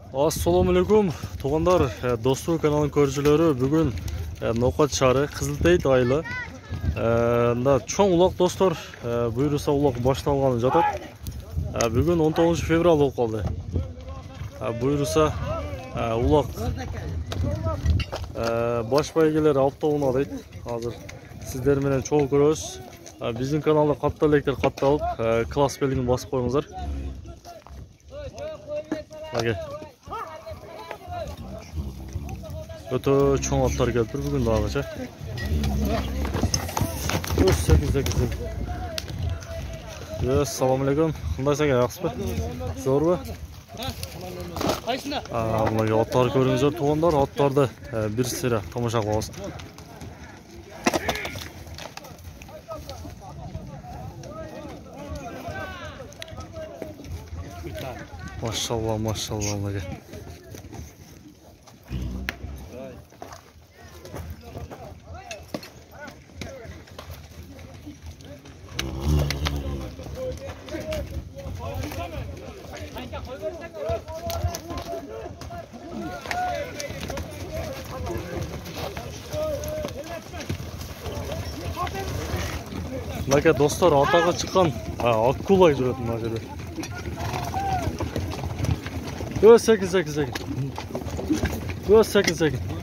Assalamu alaikum, туғандар, достық каналын көрушілері. Бүгін Ноқат шары, Қызылтейт айлы. Чоң улақ достар, бұйырса улақ башталғаны жатат. Бүгін 19 февраль болып қалды. Бұйырса улақ баш байгелер аптауына дейді. Қазір сіздерменен чоң көрөз. Біздің каналда қатты лектер қатталып, класс белгін басып қойыңыздар. Өте чоң аттар келіп тұр бүгін дағыша. Салам алейкум. Қандай сәке, жақсы ба? Зор ба? Мұнағы аттар көріңіздер туғандар. Аттарды бір сері тамаша қыласыз. Машалла, машалла мұнағы. Мына достар, атаға шыққан акулай жүретін мына жерде. Сәкін.